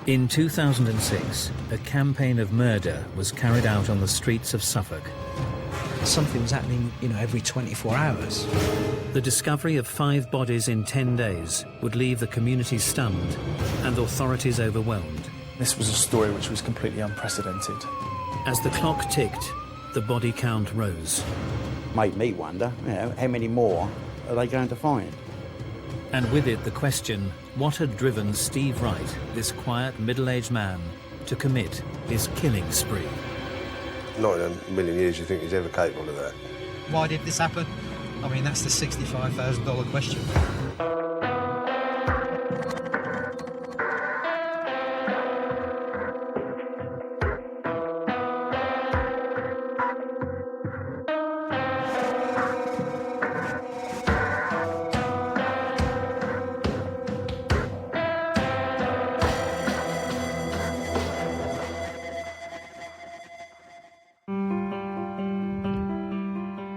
In 2006, a campaign of murder was carried out on the streets of Suffolk. Something was happening, every 24 hours. The discovery of 5 bodies in 10 days would leave the community stunned and authorities overwhelmed. This was a story which was completely unprecedented. As the clock ticked, the body count rose. Made me wonder, how many more are they going to find? And with it the question, what had driven Steve Wright, this quiet middle-aged man, to commit his killing spree? Not in a million years you think he's ever capable of that. Why did this happen? I mean, that's the $65,000 question.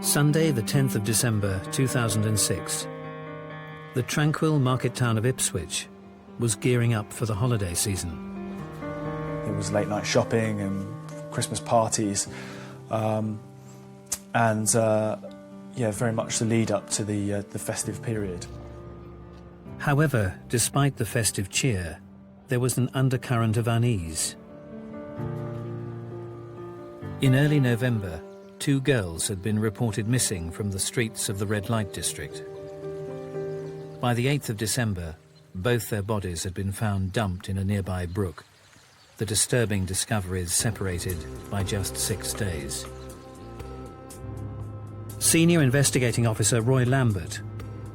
Sunday, the 10th of December 2006. The tranquil market town of Ipswich was gearing up for the holiday season. There was late night shopping and Christmas parties, and very much the lead up to the festive period. However, despite the festive cheer, there was an undercurrent of unease. In early November, 2 girls had been reported missing from the streets of the red light district. By the 8th of December, both their bodies had been found dumped in a nearby brook. The disturbing discoveries separated by just 6 days. Senior investigating officer Roy Lambert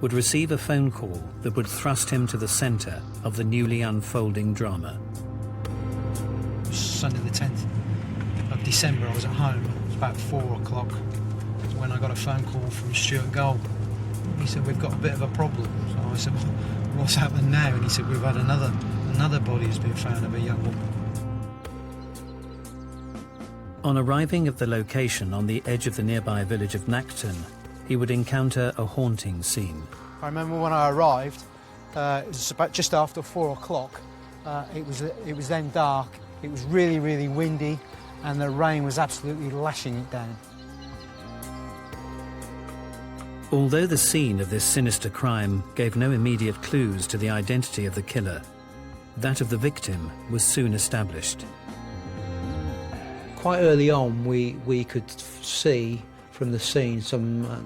would receive a phone call that would thrust him to the centre of the newly unfolding drama. Sunday the 10th of December, I was at home. About 4 o'clock when I got a phone call from Stuart Gold. He said, we've got a bit of a problem. So I said, well, what's happened now? And he said, we've had another body has been found of a young woman. On arriving at the location on the edge of the nearby village of Nacton, he would encounter a haunting scene. I remember when I arrived, it was about just after 4 o'clock. It was then dark. It was really, really windy, and the rain was absolutely lashing it down. Although the scene of this sinister crime gave no immediate clues to the identity of the killer, that of the victim was soon established. Quite early on, we could see from the scene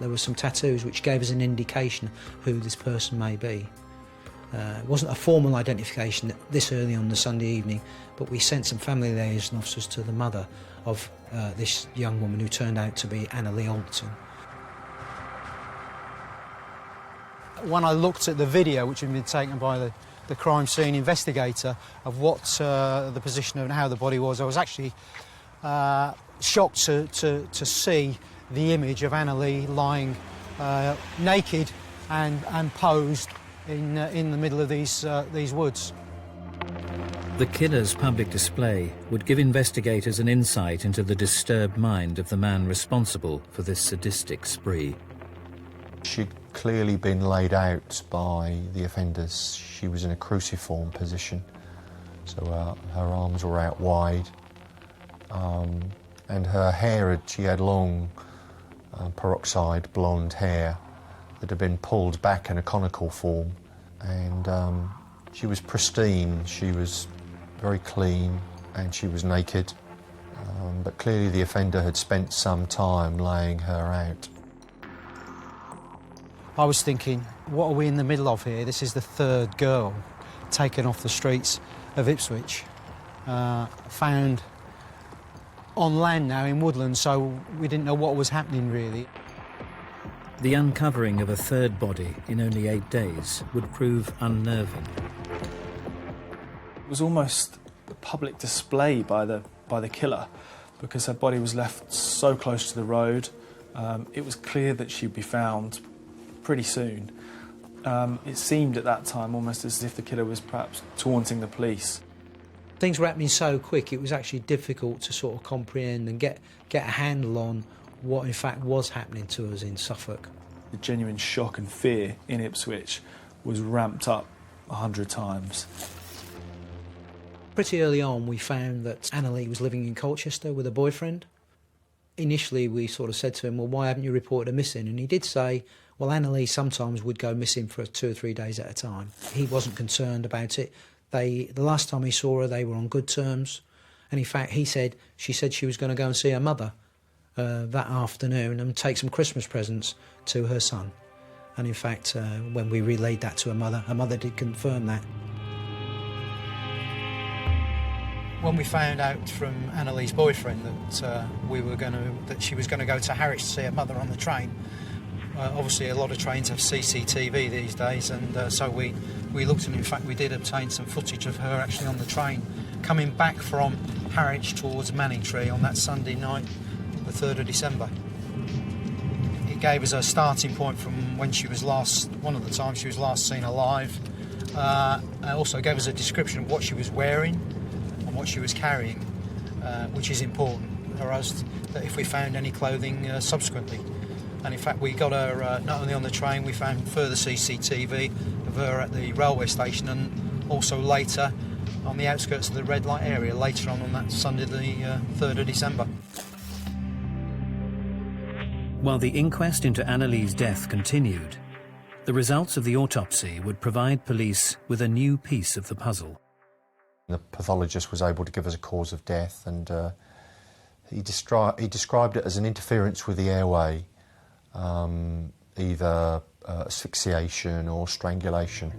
there were some tattoos which gave us an indication who this person may be. It wasn't a formal identification this early on the Sunday evening, but we sent some family liaison officers to the mother of this young woman who turned out to be Anna Lee Alderton. When I looked at the video, which had been taken by the crime scene investigator, of what the position and how the body was, I was actually shocked to see the image of Anna Lee lying naked and posed in the middle of these woods. The killer's public display would give investigators an insight into the disturbed mind of the man responsible for this sadistic spree. She'd clearly been laid out by the offenders. She was in a cruciform position, so her arms were out wide, and her hair, she had long peroxide blonde hair that had been pulled back in a conical form, and she was pristine, she was very clean, and she was naked, but clearly the offender had spent some time laying her out. I was thinking, what are we in the middle of here? This is the 3rd girl taken off the streets of Ipswich, found on land now in woodland, so we didn't know what was happening really. The uncovering of a 3rd body in only 8 days would prove unnerving. It was almost a public display by the killer, because her body was left so close to the road. It was clear that she'd be found pretty soon. It seemed at that time almost as if the killer was perhaps taunting the police. Things were happening so quick, it was actually difficult to sort of comprehend and get a handle on what in fact was happening to us in Suffolk. The genuine shock and fear in Ipswich was ramped up 100 times. Pretty early on we found that Annalee was living in Colchester with a boyfriend. Initially we sort of said to him, well, why haven't you reported her missing? And he did say, well, Annalee sometimes would go missing for 2 or 3 days at a time. He wasn't concerned about it. The last time he saw her, they were on good terms. And in fact, she said she was going to go and see her mother that afternoon and take some Christmas presents to her son. And in fact, when we relayed that to her mother did confirm that. When we found out from Annalee's boyfriend that she was going to go to Harwich to see her mother on the train, obviously a lot of trains have CCTV these days, and so we looked, and in fact we did obtain some footage of her actually on the train coming back from Harwich towards Manningtree on that Sunday night, the 3rd of December. It gave us a starting point from when she was one of the times she was last seen alive. It also gave us a description of what she was wearing and what she was carrying, which is important for us, that if we found any clothing subsequently. And in fact we got her not only on the train, we found further CCTV of her at the railway station and also later on the outskirts of the red light area, later on that Sunday the 3rd of December. While the inquest into Annalee's death continued, the results of the autopsy would provide police with a new piece of the puzzle. The pathologist was able to give us a cause of death, and he described it as an interference with the airway, either asphyxiation or strangulation.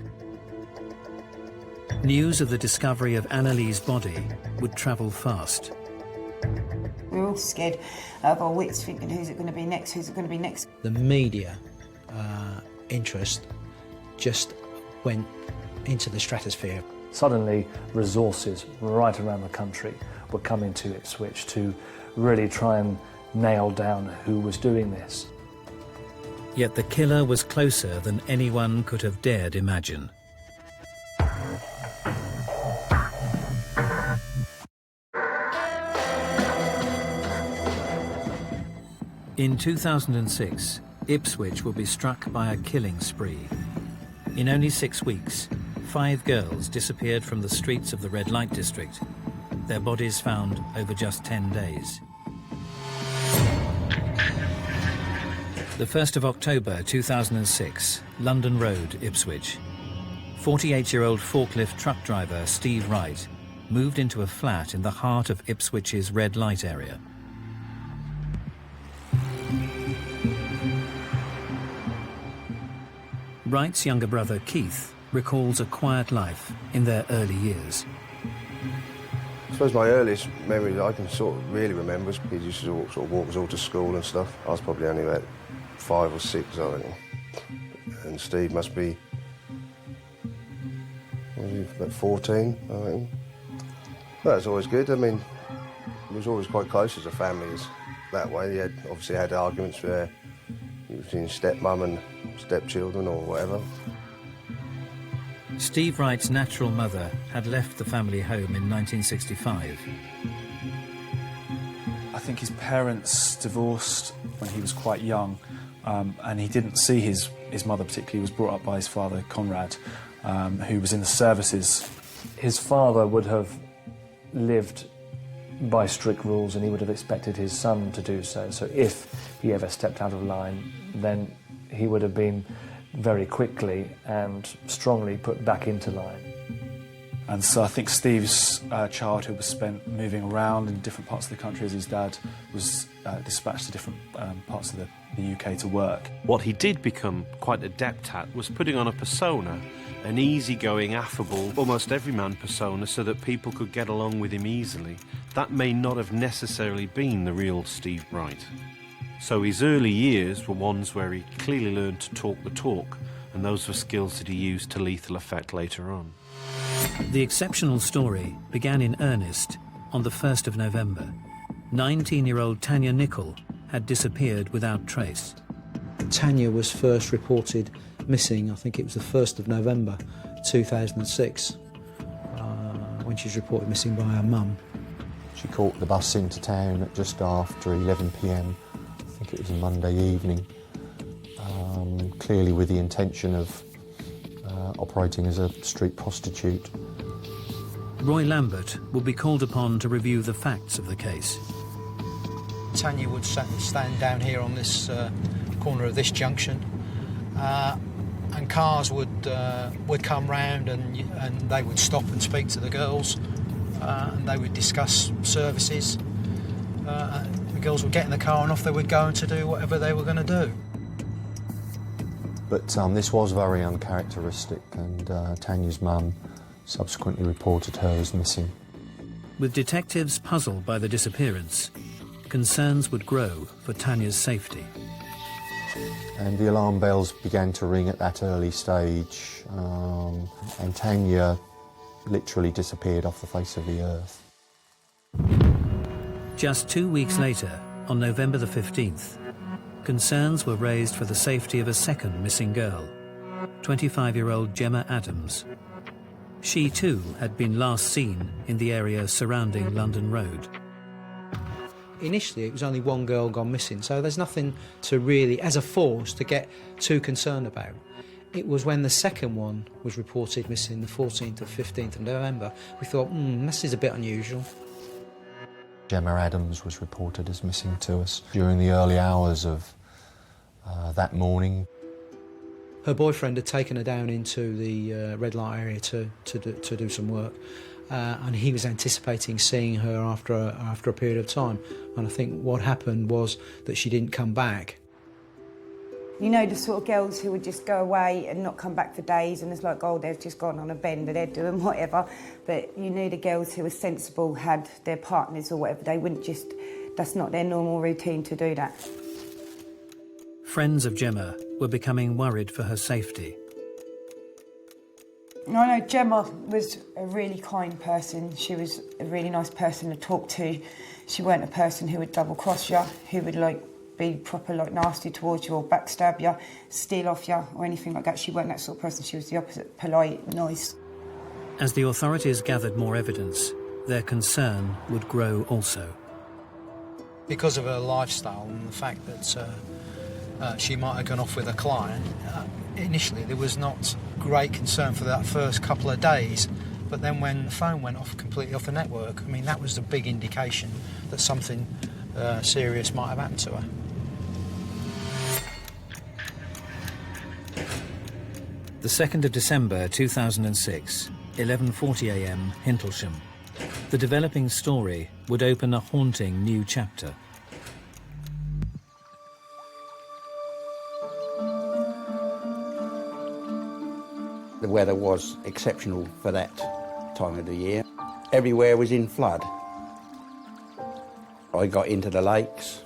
News of the discovery of Annalee's body would travel fast. We were all scared of our wits, thinking, who's it going to be next, who's it going to be next? The media interest just went into the stratosphere. Suddenly, resources right around the country were coming to Ipswich to really try and nail down who was doing this. Yet the killer was closer than anyone could have dared imagine. In 2006, Ipswich will be struck by a killing spree. In only 6 weeks, 5 girls disappeared from the streets of the red light district, their bodies found over just 10 days. The 1st of October 2006, London Road, Ipswich. 48-year-old forklift truck driver Steve Wright moved into a flat in the heart of Ipswich's red light area. Wright's younger brother Keith recalls a quiet life in their early years. I suppose my earliest memory that I can sort of really remember is he used to sort of walk us all to school and stuff. I was probably only about 5 or 6, I reckon. And Steve must be, was he about 14, I reckon. That was always good. I mean, we was always quite close as a family that way. He obviously had arguments where he was between stepmum and stepchildren or whatever. Steve Wright's natural mother had left the family home in 1965. I think his parents divorced when he was quite young, and he didn't see his mother particularly. He was brought up by his father, Conrad, who was in the services. His father would have lived by strict rules, and he would have expected his son to do so. So if he ever stepped out of line, then he would have been very quickly and strongly put back into line. And so I think Steve's childhood was spent moving around in different parts of the country as his dad was dispatched to different parts of the UK to work. What he did become quite adept at was putting on a persona, an easygoing, affable, almost everyman persona, so that people could get along with him easily. That may not have necessarily been the real Steve Wright. So his early years were ones where he clearly learned to talk the talk, and those were skills that he used to lethal effect later on. The exceptional story began in earnest on the 1st of November. 19-year-old Tanya Nicol had disappeared without trace. Tanya was first reported missing, I think it was the 1st of November 2006, when she was reported missing by her mum. She caught the bus into town at just after 11 p.m. I think it was a Monday evening, clearly with the intention of operating as a street prostitute. Roy Lambert will be called upon to review the facts of the case. Tanya would stand down here on this corner of this junction, and cars would come round and they would stop and speak to the girls, and they would discuss services. The girls would get in the car and off they would go and to do whatever they were going to do. But this was very uncharacteristic, and Tanya's mum subsequently reported her as missing. With detectives puzzled by the disappearance, concerns would grow for Tanya's safety. And the alarm bells began to ring at that early stage, and Tanya literally disappeared off the face of the earth. Just 2 weeks later, on November the 15th, concerns were raised for the safety of a second missing girl, 25-year-old Gemma Adams. She too had been last seen in the area surrounding London Road. Initially, it was only one girl gone missing, so there's nothing to really, as a force, to get too concerned about. It was when the second one was reported missing, the 14th or 15th of November, we thought, this is a bit unusual. Gemma Adams was reported as missing to us during the early hours of that morning. Her boyfriend had taken her down into the red light area to do some work, and he was anticipating seeing her after a period of time. And I think what happened was that she didn't come back. You know, the sort of girls who would just go away and not come back for days, and it's like, oh, they've just gone on a bender, they're doing whatever. But you knew the girls who were sensible, had their partners or whatever, they wouldn't just, that's not their normal routine to do that. Friends of Gemma were becoming worried for her safety. I know Gemma was a really kind person. She was a really nice person to talk to. She weren't a person who would double-cross you, who would be proper nasty towards you or backstab you, steal off you or anything like that. She weren't that sort of person. She was the opposite, polite, nice. As the authorities gathered more evidence, their concern would grow also. Because of her lifestyle and the fact that she might have gone off with a client, initially there was not great concern for that first couple of days, but then when the phone went off completely off the network, I mean, that was the big indication that something serious might have happened to her. The 2nd of December 2006, 11:40 a.m, Hintlesham. The developing story would open a haunting new chapter. The weather was exceptional for that time of the year. Everywhere was in flood. I got into the lakes,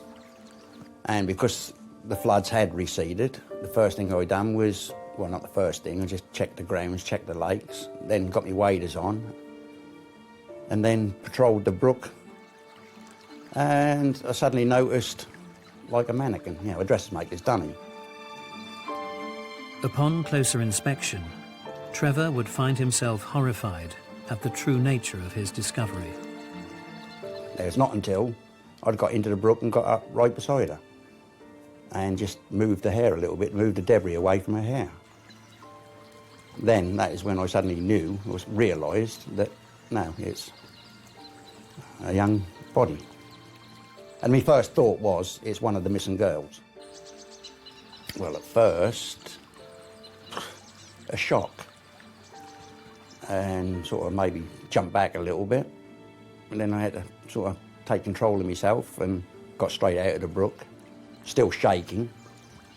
and because the floods had receded, the first thing I done was, well, not the first thing, I just checked the grounds, checked the lakes, then got my waders on, and then patrolled the brook, and I suddenly noticed, like a mannequin, a dressmaker's dummy. Upon closer inspection, Trevor would find himself horrified at the true nature of his discovery. It was not until I'd got into the brook and got up right beside her and just moved the hair a little bit, moved the debris away from her hair. Then that is when I suddenly knew, or realised that, no, it's a young body. And my first thought was, it's one of the missing girls. Well, at first, a shock, and sort of maybe jump back a little bit. And then I had to sort of take control of myself and got straight out of the brook, still shaking,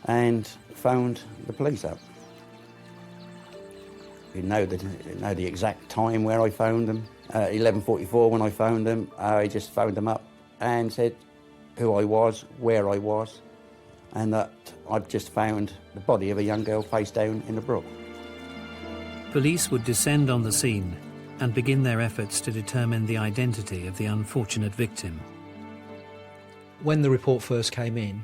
and phoned the police up. You know the exact time where I phoned them. 11:44 when I phoned them, I just phoned them up and said who I was, where I was, and that I'd just found the body of a young girl face down in the brook. Police would descend on the scene and begin their efforts to determine the identity of the unfortunate victim. When the report first came in,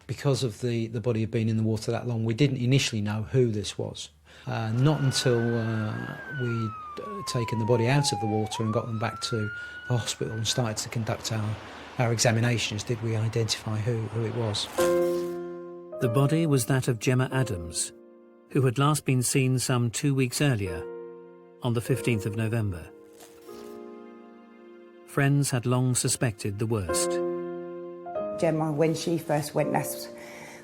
because of the body had been in the water that long, we didn't initially know who this was. Not until we'd taken the body out of the water and got them back to the hospital and started to conduct our examinations did we identify who it was. The body was that of Gemma Adams, who had last been seen some 2 weeks earlier, on the 15th of November. Friends had long suspected the worst. Gemma, when she first went, that's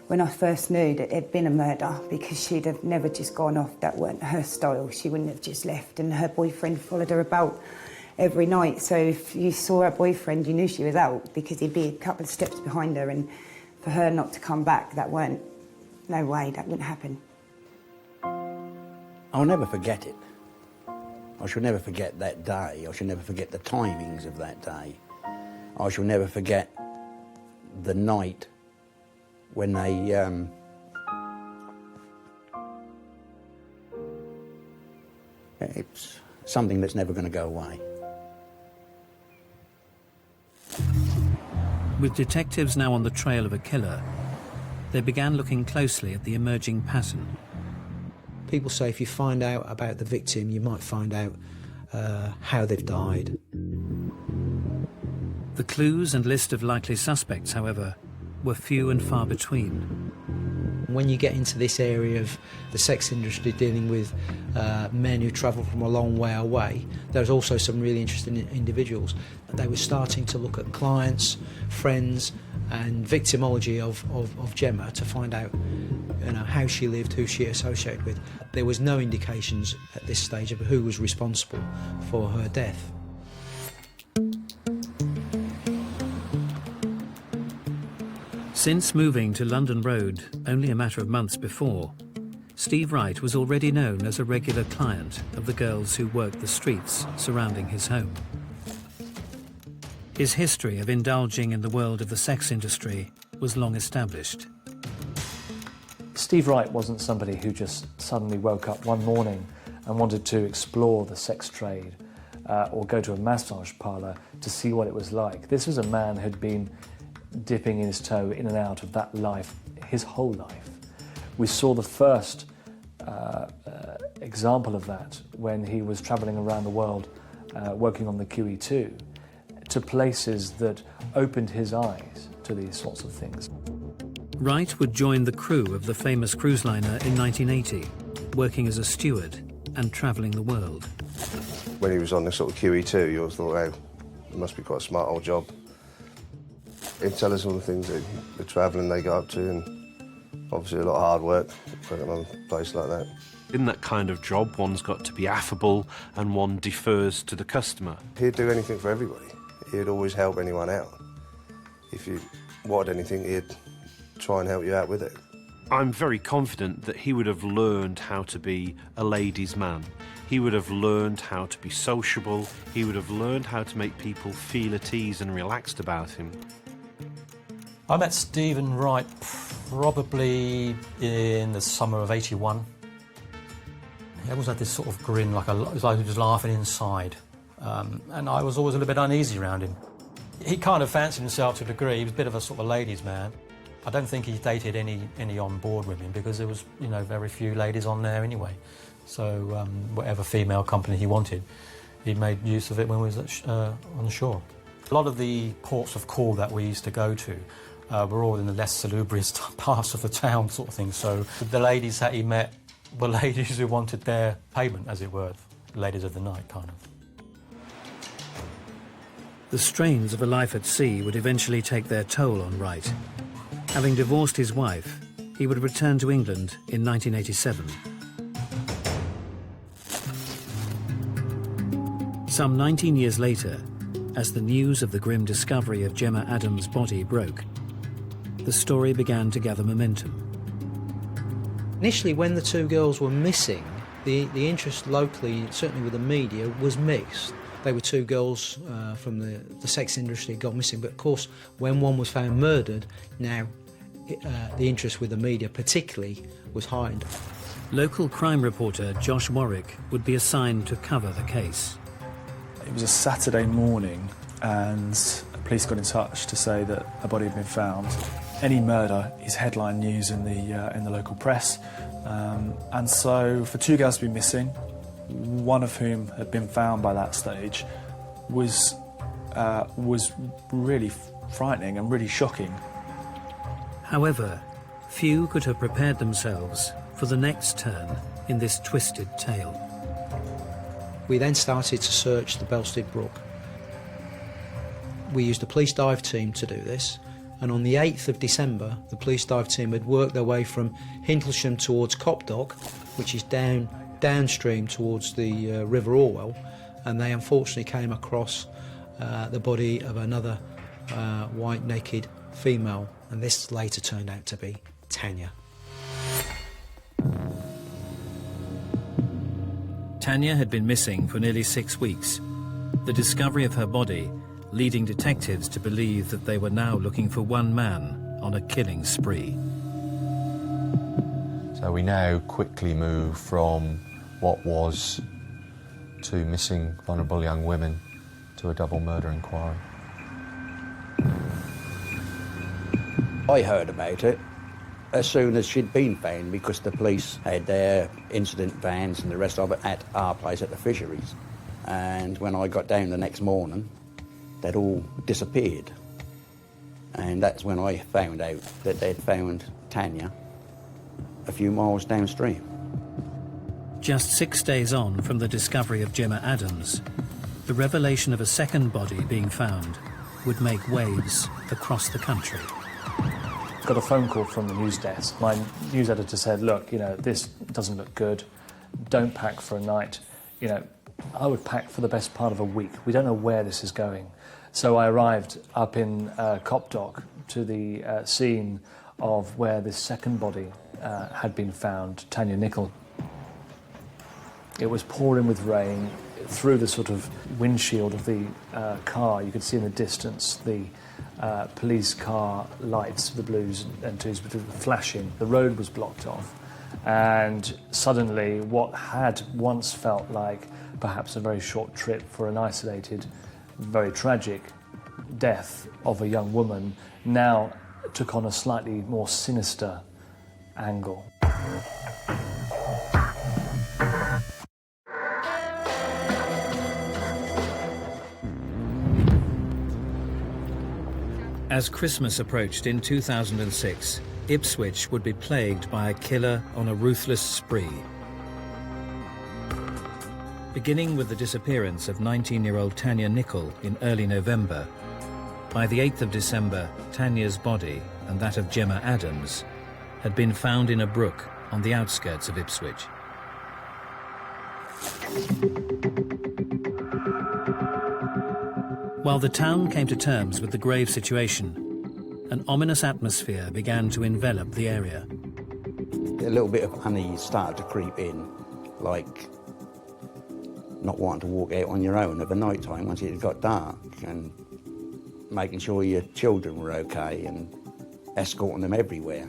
when I first knew that there'd been a murder, because she'd have never just gone off. That weren't her style. She wouldn't have just left, and her boyfriend followed her about every night. So if you saw her boyfriend, you knew she was out, because he'd be a couple of steps behind her, and for her not to come back, that weren't, no way, that wouldn't happen. I'll never forget it. I shall never forget that day. I shall never forget the timings of that day. I shall never forget the night when they it's something that's never going to go away. With detectives now on the trail of a killer, they began looking closely at the emerging pattern. People say if you find out about the victim, you might find out how they've died. The clues and list of likely suspects, however, were few and far between. When you get into this area of the sex industry dealing with men who travel from a long way away, there's also some really interesting individuals. They were starting to look at clients, friends and victimology of Gemma to find out how she lived, who she associated with. There was no indications at this stage of who was responsible for her death. Since moving to London Road only a matter of months before, Steve Wright was already known as a regular client of the girls who worked the streets surrounding his home. His history of indulging in the world of the sex industry was long established. Steve Wright wasn't somebody who just suddenly woke up one morning and wanted to explore the sex trade or go to a massage parlour to see what it was like. This was a man who'd been dipping his toe in and out of that life his whole life. We saw the first example of that when he was travelling around the world working on the QE2 to places that opened his eyes to these sorts of things. Wright would join the crew of the famous cruise liner in 1980, working as a steward and travelling the world. When he was on the sort of QE2, you always thought, oh, it must be quite a smart old job. He'd tell us all the things that the travelling they got up to, and obviously a lot of hard work working on a place like that. In that kind of job, one's got to be affable and one defers to the customer. He'd do anything for everybody. He'd always help anyone out. If you wanted anything, he'd try and help you out with it. I'm very confident that he would have learned how to be a ladies' man. He would have learned how to be sociable. He would have learned how to make people feel at ease and relaxed about him. I met Stephen Wright probably in the summer of '81. He always had this sort of grin, it was like he was laughing inside. And I was always a little bit uneasy around him. He kind of fancied himself to a degree. He was a bit of a sort of ladies' man. I don't think he dated any on board women because there was, very few ladies on there anyway. So whatever female company he wanted, he made use of it when he was on the shore. A lot of the ports of call that we used to go to were all in the less salubrious parts of the town sort of thing. So the ladies that he met were ladies who wanted their payment, as it were, ladies of the night, kind of. The strains of a life at sea would eventually take their toll on Wright. Having divorced his wife, he would return to England in 1987. Some 19 years later, as the news of the grim discovery of Gemma Adams' body broke, the story began to gather momentum. Initially, when the two girls were missing, the interest locally, certainly with the media, was mixed. They were two girls from the sex industry got missing, but of course, when one was found murdered, now the interest with the media particularly was heightened. Local crime reporter Josh Warwick would be assigned to cover the case. It was a Saturday morning and police got in touch to say that a body had been found. Any murder is headline news in the local press, and so for two girls to be missing, one of whom had been found by that stage, was really frightening and really shocking. However, few could have prepared themselves for the next turn in this twisted tale. We then started to search the Belstead Brook. We used a police dive team to do this, and on the 8th of December, the police dive team had worked their way from Hintlesham towards Copdock, which is downstream towards the River Orwell, and they unfortunately came across the body of another white naked female, and this later turned out to be Tanya. Tanya had been missing for nearly 6 weeks. The discovery of her body leading detectives to believe that they were now looking for one man on a killing spree. So we now quickly move from what was 2 missing vulnerable young women to a double murder inquiry. I heard about it as soon as she'd been found, because the police had their incident vans and the rest of it at our place at the fisheries. And when I got down the next morning, they'd all disappeared. And that's when I found out that they'd found Tanya a few miles downstream. Just 6 days on from the discovery of Gemma Adams, the revelation of a second body being found would make waves across the country. Got a phone call from the news desk. My news editor said, look, this doesn't look good. Don't pack for a night. I would pack for the best part of a week. We don't know where this is going. So I arrived up in Copdock to the scene of where this second body had been found, Tanya Nicol. It was pouring with rain. Through the sort of windshield of the car, you could see in the distance the police car lights, the blues and twos, were flashing. The road was blocked off, and suddenly what had once felt like perhaps a very short trip for an isolated, very tragic death of a young woman now took on a slightly more sinister angle. As Christmas approached in 2006, Ipswich would be plagued by a killer on a ruthless spree. Beginning with the disappearance of 19-year-old Tanya Nicol in early November, by the 8th of December, Tanya's body and that of Gemma Adams had been found in a brook on the outskirts of Ipswich. While the town came to terms with the grave situation, an ominous atmosphere began to envelop the area. A little bit of unease started to creep in, like not wanting to walk out on your own of a night time once it got dark, and making sure your children were okay and escorting them everywhere.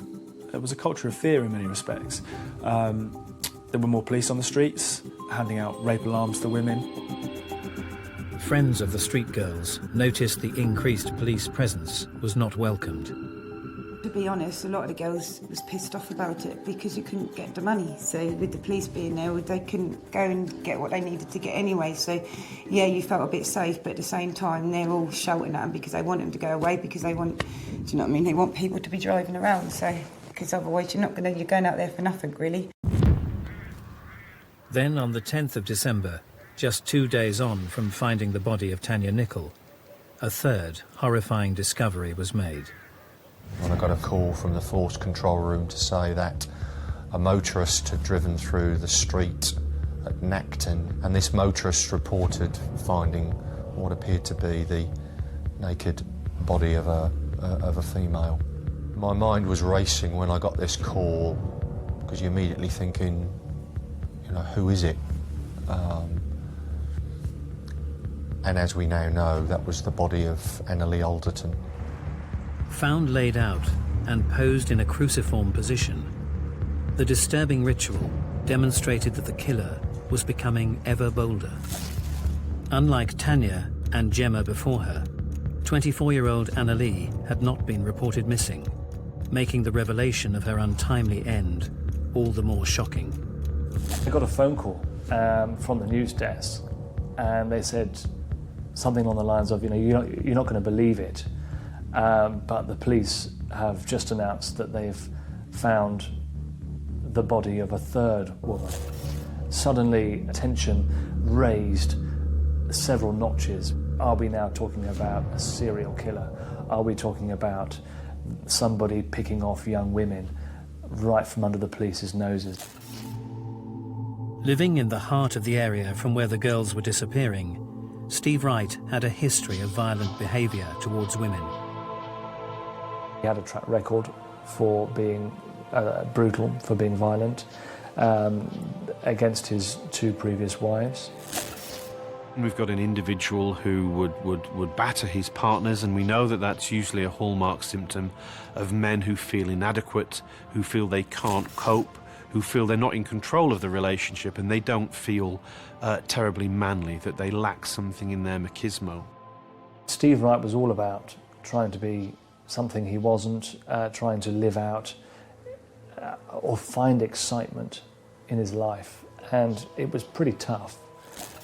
There was a culture of fear in many respects. There were more police on the streets, handing out rape alarms to women. Friends of the street girls noticed the increased police presence was not welcomed. To be honest, a lot of the girls was pissed off about it because you couldn't get the money. So with the police being there, they couldn't go and get what they needed to get anyway. So yeah, you felt a bit safe, but at the same time, they're all shouting at them because they want them to go away, because they want, do you know what I mean? They want people to be driving around. So because otherwise you're going out there for nothing, really. Then on the 10th of December, just 2 days on from finding the body of Tanya Nicol, a third horrifying discovery was made. When I got a call from the force control room to say that a motorist had driven through the street at Nacton, and this motorist reported finding what appeared to be the naked body of a female. My mind was racing when I got this call, because you're immediately thinking, who is it? And as we now know, that was the body of Annalie Alderton. Found laid out and posed in a cruciform position, the disturbing ritual demonstrated that the killer was becoming ever bolder. Unlike Tanya and Gemma before her, 24-year-old Annalie had not been reported missing, making the revelation of her untimely end all the more shocking. I got a phone call from the news desk, and they said something along the lines of, you're not going to believe it, but the police have just announced that they've found the body of a third woman. Suddenly, attention raised several notches. Are we now talking about a serial killer? Are we talking about somebody picking off young women right from under the police's noses? Living in the heart of the area from where the girls were disappearing, Steve Wright had a history of violent behaviour towards women. He had a track record for being brutal, for being violent, against his 2 previous wives. We've got an individual who would batter his partners, and we know that that's usually a hallmark symptom of men who feel inadequate, who feel they can't cope, who feel they're not in control of the relationship, and they don't feel terribly manly, that they lack something in their machismo. Steve Wright was all about trying to be something he wasn't, trying to live out or find excitement in his life, and it was pretty tough.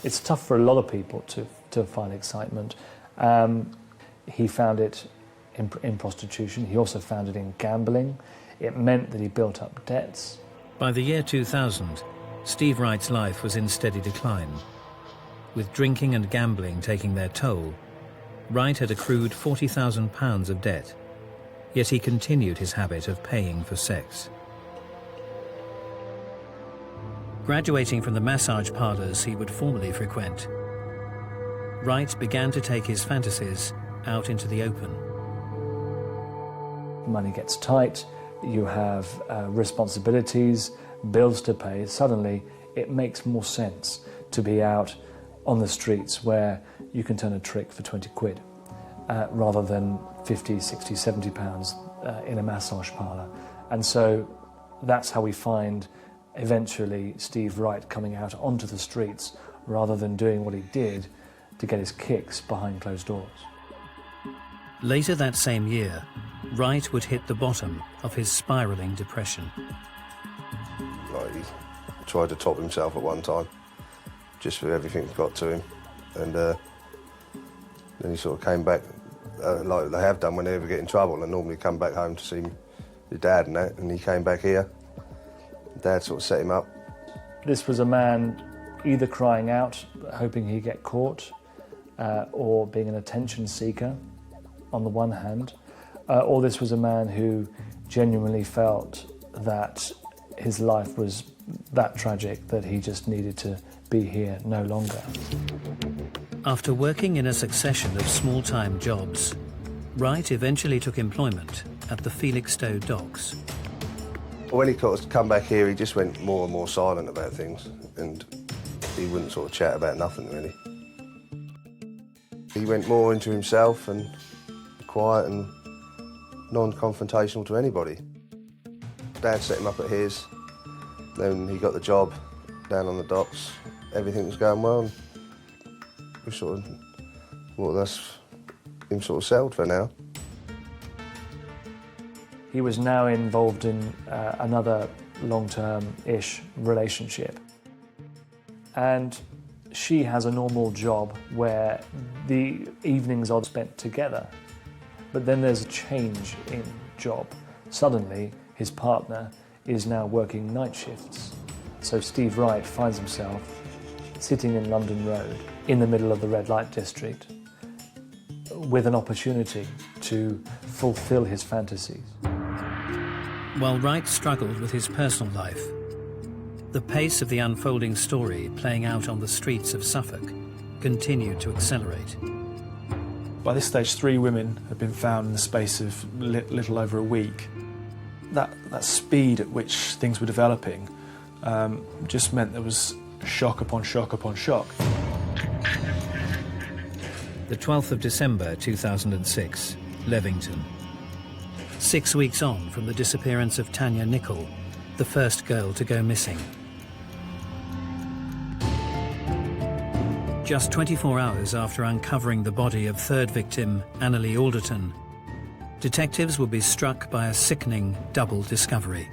It's tough for a lot of people to find excitement. He found it in prostitution. He also found it in gambling. It meant that he built up debts. By the year 2000, Steve Wright's life was in steady decline. With drinking and gambling taking their toll, Wright had accrued £40,000 of debt, yet he continued his habit of paying for sex. Graduating from the massage parlours he would formerly frequent, Wright began to take his fantasies out into the open. Money gets tight, you have responsibilities, bills to pay. Suddenly it makes more sense to be out on the streets where you can turn a trick for 20 quid rather than 50, 60, 70 pounds in a massage parlour. And so that's how we find eventually Steve Wright coming out onto the streets rather than doing what he did to get his kicks behind closed doors. Later that same year, Wright would hit the bottom of his spiralling depression. Like, he tried to top himself at one time, just for everything that got to him. And then he sort of came back, like they have done when they ever get in trouble, and normally come back home to see your dad and that, and he came back here. Dad sort of set him up. This was a man either crying out, hoping he'd get caught, or being an attention seeker on the one hand, or this was a man who genuinely felt that his life was that tragic that he just needed to be here no longer. After working in a succession of small-time jobs, Wright eventually took employment at the Felixstowe docks. When he come back here, he just went more and more silent about things, and he wouldn't sort of chat about nothing, really. He went more into himself and quiet and non-confrontational to anybody. Dad set him up at his, then he got the job down on the docks. Everything was going well, and we sort of thought that's him sort of settled for now. He was now involved in another long-term-ish relationship. And she has a normal job where the evenings are spent together. But then there's a change in job. Suddenly, his partner is now working night shifts. So Steve Wright finds himself sitting in London Road in the middle of the red light district with an opportunity to fulfill his fantasies. While Wright struggled with his personal life, the pace of the unfolding story playing out on the streets of Suffolk continued to accelerate. By this stage, 3 women had been found in the space of little over a week. That speed at which things were developing just meant there was shock upon shock upon shock. The 12th of December 2006, Levington. 6 weeks on from the disappearance of Tanya Nicol, the first girl to go missing. Just 24 hours after uncovering the body of third victim, Annalie Alderton, detectives would be struck by a sickening double discovery.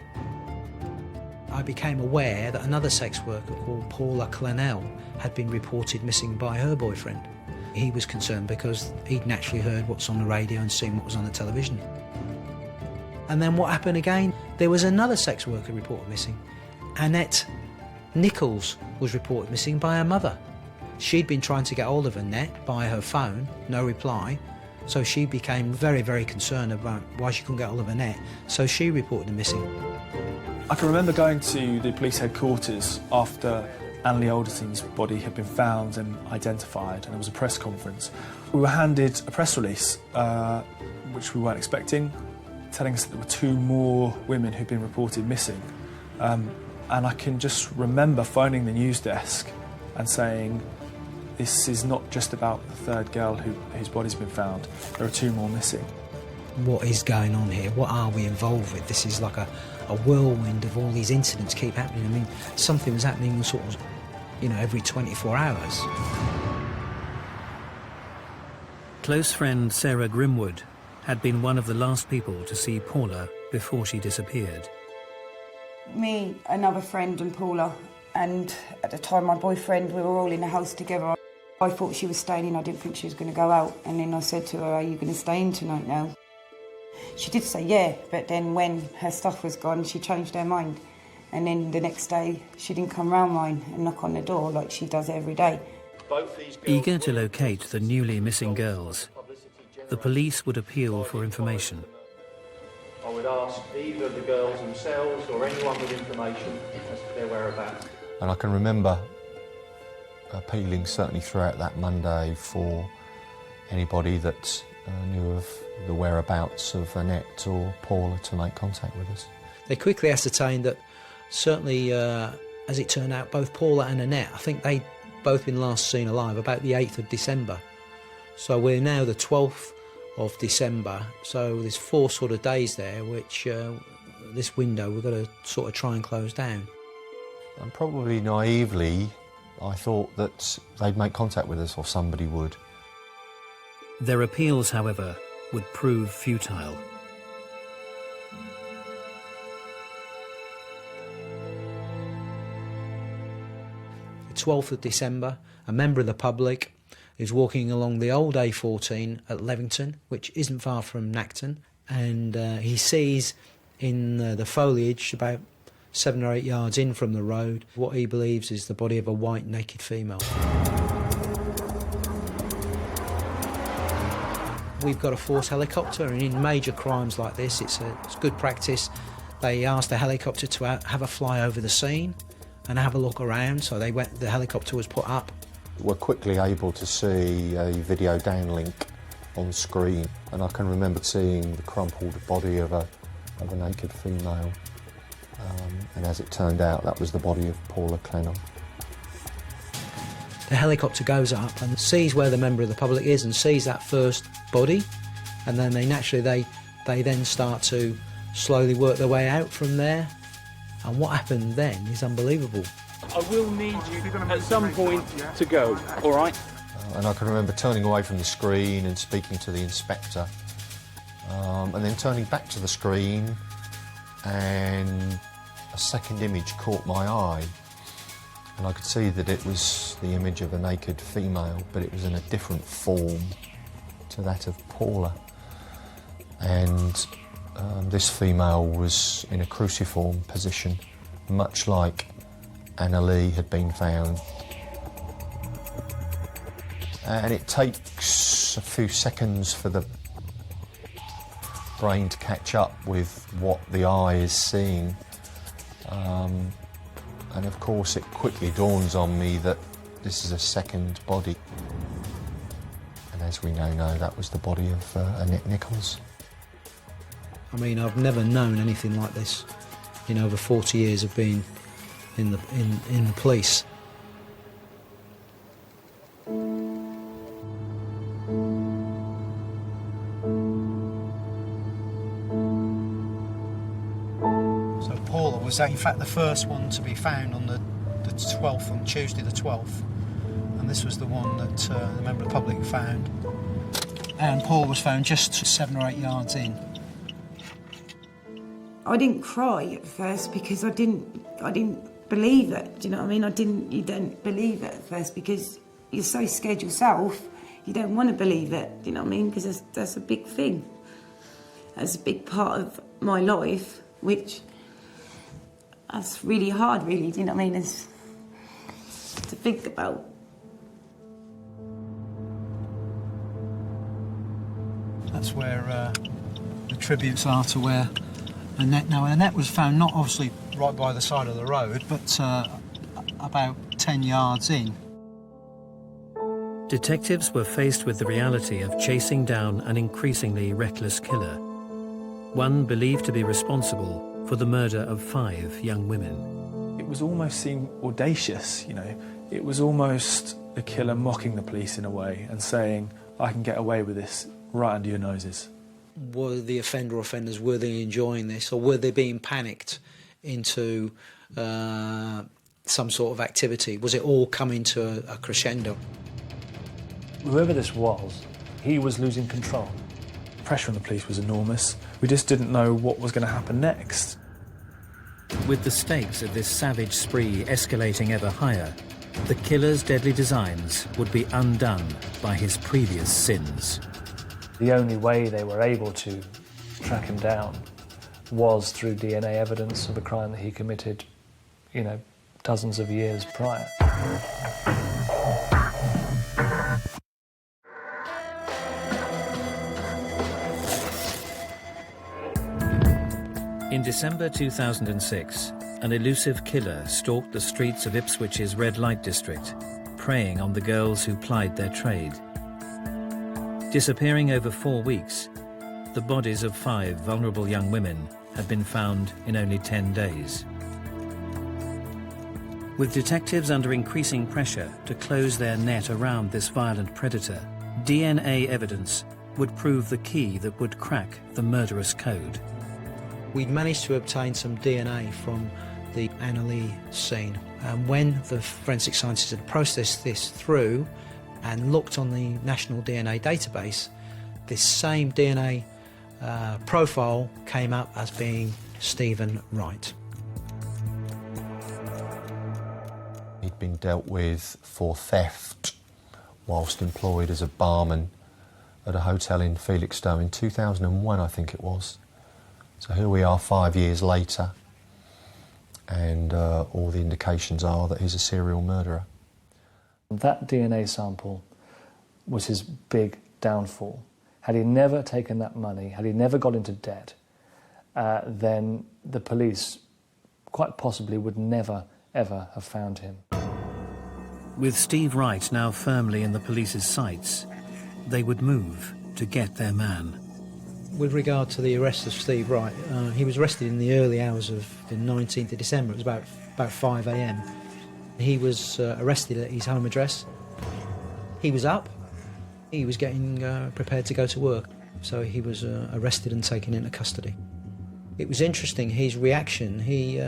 I became aware that another sex worker called Paula Clennell had been reported missing by her boyfriend. He was concerned because he'd naturally heard what's on the radio and seen what was on the television. And then what happened again? There was another sex worker reported missing, Annette Nichols was reported missing by her mother. She'd been trying to get hold of Annette by her phone, no reply, so she became very, very concerned about why she couldn't get hold of Annette, so she reported her missing. I can remember going to the police headquarters after Anneli Alderton's body had been found and identified, and there was a press conference. We were handed a press release, which we weren't expecting, telling us that there were 2 more women who'd been reported missing. And I can just remember phoning the news desk and saying, this is not just about the 3rd girl whose body's been found, there are 2 more missing. What is going on here? What are we involved with? This is like a whirlwind of all these incidents keep happening. I mean, something was happening sort of, you know, every 24 hours. Close friend Sarah Grimwood had been one of the last people to see Paula before she disappeared. Me, another friend and Paula, and at the time my boyfriend, we were all in the house together. I thought she was staying in, I didn't think she was going to go out, and then I said to her, are you going to stay in tonight now? She did say yeah, but then when her stuff was gone, she changed her mind. And then the next day, she didn't come round mine and knock on the door like she does every day. Eager to locate the newly missing girls, the police would appeal for information. I would ask either of the girls themselves or anyone with information as to their whereabouts. And I can remember appealing certainly throughout that Monday for anybody that knew of the whereabouts of Annette or Paula to make contact with us. They quickly ascertained that certainly, as it turned out, both Paula and Annette, I think they'd both been last seen alive about the 8th of December. So we're now the 12th of December, so there's 4 sort of days there which this window we've got to sort of try and close down. And probably naively, I thought that they'd make contact with us or somebody would. Their appeals, however, would prove futile. The 12th of December, a member of the public is walking along the old A14 at Levington, which isn't far from Nacton, and he sees in the foliage about 7 or 8 yards in from the road what he believes is the body of a white naked female. We've got a force helicopter, and in major crimes like this it's good practice. They asked the helicopter to have a fly over the scene and have a look around, so the helicopter was put up. We're quickly able to see a video downlink on screen, and I can remember seeing the crumpled body of a naked female, and as it turned out, that was the body of Paula Clennon. The helicopter goes up and sees where the member of the public is and sees that first body, and then they then start to slowly work their way out from there, and what happened then is unbelievable. I will need you at some point to go, all right? And I can remember turning away from the screen and speaking to the inspector, and then turning back to the screen, and a second image caught my eye, and I could see that it was the image of a naked female, but it was in a different form to that of Paula. And this female was in a cruciform position, much like Anneli had been found. And it takes a few seconds for the brain to catch up with what the eye is seeing. And of course it quickly dawns on me that this is a second body. And as we now know, that was the body of Annette Nichols. I mean, I've never known anything like this in over 40 years of being in the police. So Paula was in fact the first one to be found on the 12th, on Tuesday the 12th, and this was the one that the member of the public found. And Paula was found just 7 or 8 yards in. I didn't cry at first because I didn't believe it. Do you know what I mean? You don't believe it at first because you're so scared yourself. You don't want to believe it. Do you know what I mean? Because that's a big thing. That's a big part of my life, which that's really hard. Really, do you know what I mean? think about. That's where the tributes are to where Annette... Now, Annette was found not obviously right by the side of the road, but about 10 yards in. Detectives were faced with the reality of chasing down an increasingly reckless killer, one believed to be responsible for the murder of 5 young women. It was almost seemed audacious, you know. It was almost the killer mocking the police in a way and saying, I can get away with this right under your noses. Were the offender or offenders, were they enjoying this, or were they being panicked into some sort of activity? Was it all coming to a crescendo? Whoever this was, he was losing control. The pressure on the police was enormous. We just didn't know what was going to happen next. With the stakes of this savage spree escalating ever higher, the killer's deadly designs would be undone by his previous sins. The only way they were able to track him down was through DNA evidence of a crime that he committed, you know, dozens of years prior. In December 2006, an elusive killer stalked the streets of Ipswich's red light district, preying on the girls who plied their trade. Disappearing over 4 weeks, the bodies of 5 vulnerable young women had been found in only 10 days. With detectives under increasing pressure to close their net around this violent predator, DNA evidence would prove the key that would crack the murderous code. We'd managed to obtain some DNA from the Annalee scene. And when the forensic scientists had processed this through and looked on the National DNA database, this same DNA profile came up as being Stephen Wright. He'd been dealt with for theft whilst employed as a barman at a hotel in Felixstowe in 2001, I think it was. So here we are 5 years later, and all the indications are that he's a serial murderer. That DNA sample was his big downfall. Had he never taken that money, had he never got into debt, then the police quite possibly would never, ever have found him. With Steve Wright now firmly in the police's sights, they would move to get their man. With regard to the arrest of Steve Wright, he was arrested in the early hours of the 19th of December. It was about 5 a.m. He was arrested at his home address. He was up. He was getting prepared to go to work. So he was arrested and taken into custody. It was interesting, his reaction. He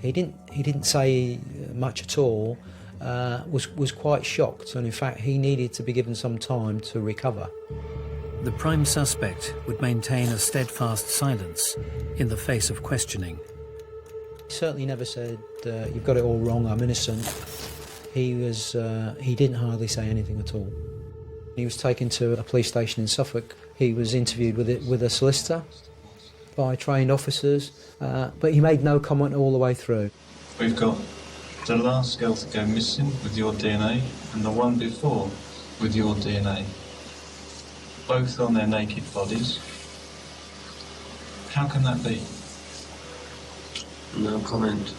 didn't say much at all. Was quite shocked, and in fact he needed to be given some time to recover. The prime suspect would maintain a steadfast silence in the face of questioning. He certainly never said, you've got it all wrong, I'm innocent. He didn't hardly say anything at all. He was taken to a police station in Suffolk. He was interviewed with a solicitor by trained officers, but he made no comment all the way through. We've got the last girl to go missing with your DNA and the one before with your DNA. Both on their naked bodies. How can that be? No comment.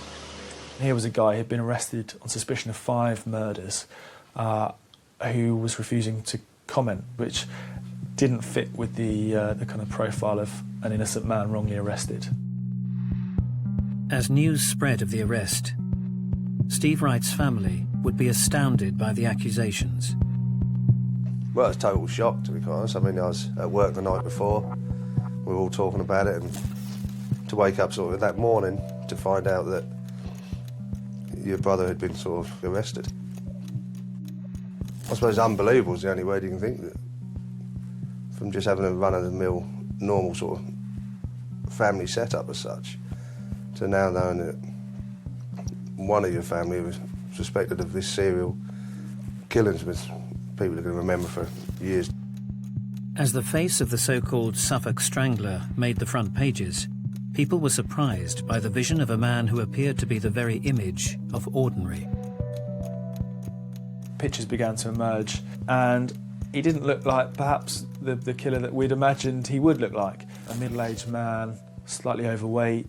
Here was a guy who had been arrested on suspicion of 5 murders who was refusing to comment, which didn't fit with the kind of profile of an innocent man wrongly arrested. As news spread of the arrest, Steve Wright's family would be astounded by the accusations. Well, it was a total shock, to be quite honest. I mean, I was at work the night before. We were all talking about it, and to wake up sort of that morning to find out that your brother had been sort of arrested. I suppose unbelievable is the only word you can think. That from just having a run-of-the-mill, normal sort of family setup as such, to now knowing that one of your family was suspected of this serial killings, which people are going to remember for years. As the face of the so-called Suffolk Strangler made the front pages, people were surprised by the vision of a man who appeared to be the very image of ordinary. pictures began to emerge, and he didn't look like perhaps the killer that we'd imagined he would look like. A middle-aged man, slightly overweight,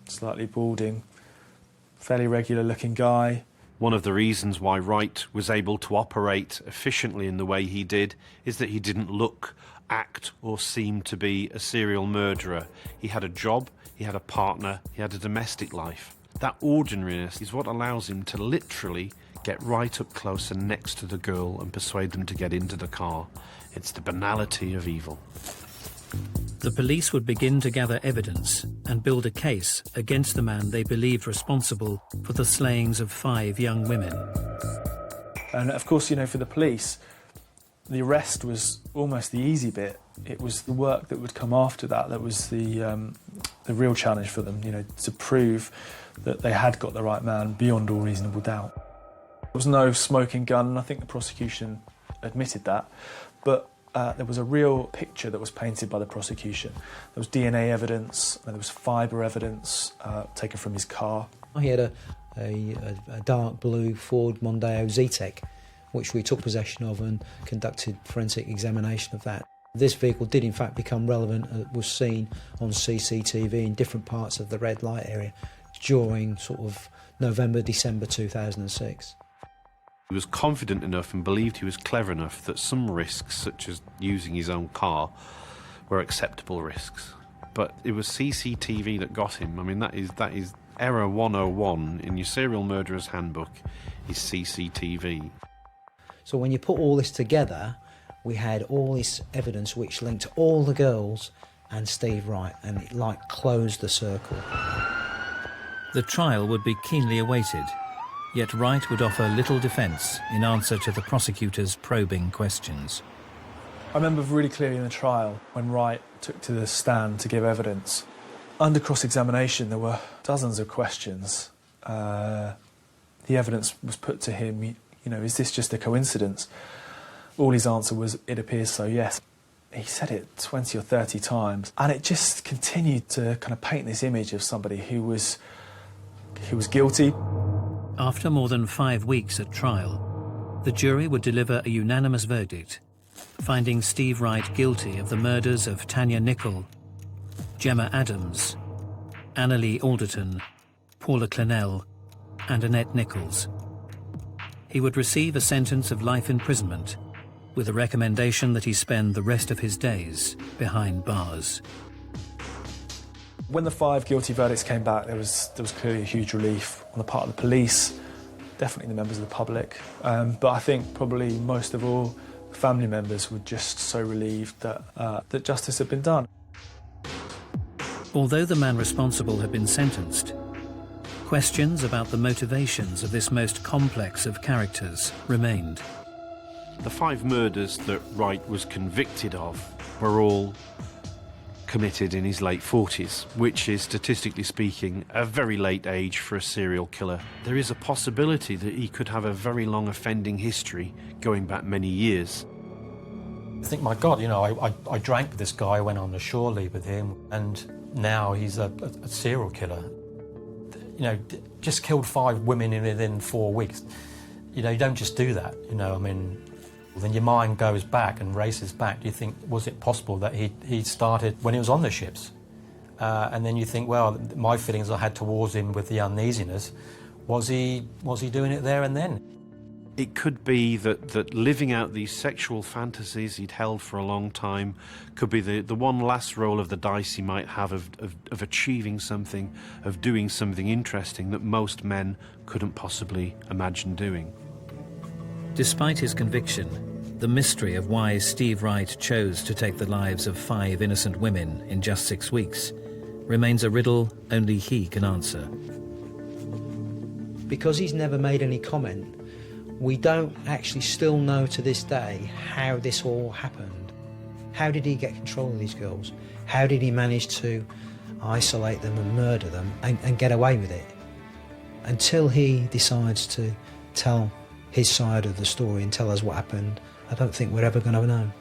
slightly balding, fairly regular-looking guy. One of the reasons why Wright was able to operate efficiently in the way he did is that he didn't look, act or seem to be a serial murderer. He had a job, he had a partner, he had a domestic life. That ordinariness is what allows him to literally get right up close and next to the girl and persuade them to get into the car. It's the banality of evil. The police would begin to gather evidence and build a case against the man they believed responsible for the slayings of 5 young women. And of course, you know, for the police, the arrest was almost the easy bit. It was the work that would come after that that was the real challenge for them, you know, to prove that they had got the right man beyond all reasonable doubt. There was no smoking gun, and I think the prosecution admitted that, but there was a real picture that was painted by the prosecution. There was DNA evidence, and there was fibre evidence taken from his car. He had a dark blue Ford Mondeo Zetec, which we took possession of and conducted forensic examination of that. This vehicle did in fact become relevant. It was seen on CCTV in different parts of the red light area during sort of November, December 2006. He was confident enough and believed he was clever enough that some risks, such as using his own car, were acceptable risks. But it was CCTV that got him. I mean, that is error 101 in your serial murderer's handbook, is CCTV. So when you put all this together, we had all this evidence which linked all the girls and Steve Wright, and it like closed the circle. The trial would be keenly awaited, yet Wright would offer little defence in answer to the prosecutor's probing questions. I remember really clearly in the trial when Wright took to the stand to give evidence. Under cross-examination there were dozens of questions. The evidence was put to him, you know, is this just a coincidence? All his answer was, it appears so, yes. He said it 20 or 30 times, and it just continued to kind of paint this image of somebody who was guilty. After more than 5 weeks at trial, the jury would deliver a unanimous verdict, finding Steve Wright guilty of the murders of Tanya Nicol, Gemma Adams, Annalie Alderton, Paula Clennell, and Annette Nichols. He would receive a sentence of life imprisonment, with a recommendation that he spend the rest of his days behind bars. When the 5 guilty verdicts came back, there was clearly a huge relief on the part of the police, definitely the members of the public, but I think probably most of all, family members were just so relieved that justice had been done. Although the man responsible had been sentenced, questions about the motivations of this most complex of characters remained. The 5 murders that Wright was convicted of were all committed in his late 40s, which is, statistically speaking, a very late age for a serial killer. There is a possibility that he could have a very long offending history going back many years. I think, my God, you know, I drank with this guy, went on a shore leave with him, and now he's a serial killer. You know, just killed 5 women within 4 weeks. You know, you don't just do that, you know, I mean, then your mind goes back and races back. Do you think, was it possible that he started when he was on the ships? And then you think, well, my feelings I had towards him with the uneasiness, was he doing it there and then? It could be that living out these sexual fantasies he'd held for a long time could be the one last roll of the dice he might have of achieving something, of doing something interesting that most men couldn't possibly imagine doing. Despite his conviction, the mystery of why Steve Wright chose to take the lives of 5 innocent women in just 6 weeks remains a riddle only he can answer. Because he's never made any comment, we don't actually still know to this day how this all happened. How did he get control of these girls? How did he manage to isolate them and murder them and get away with it? Until he decides to tell his side of the story and tell us what happened, I don't think we're ever going to know.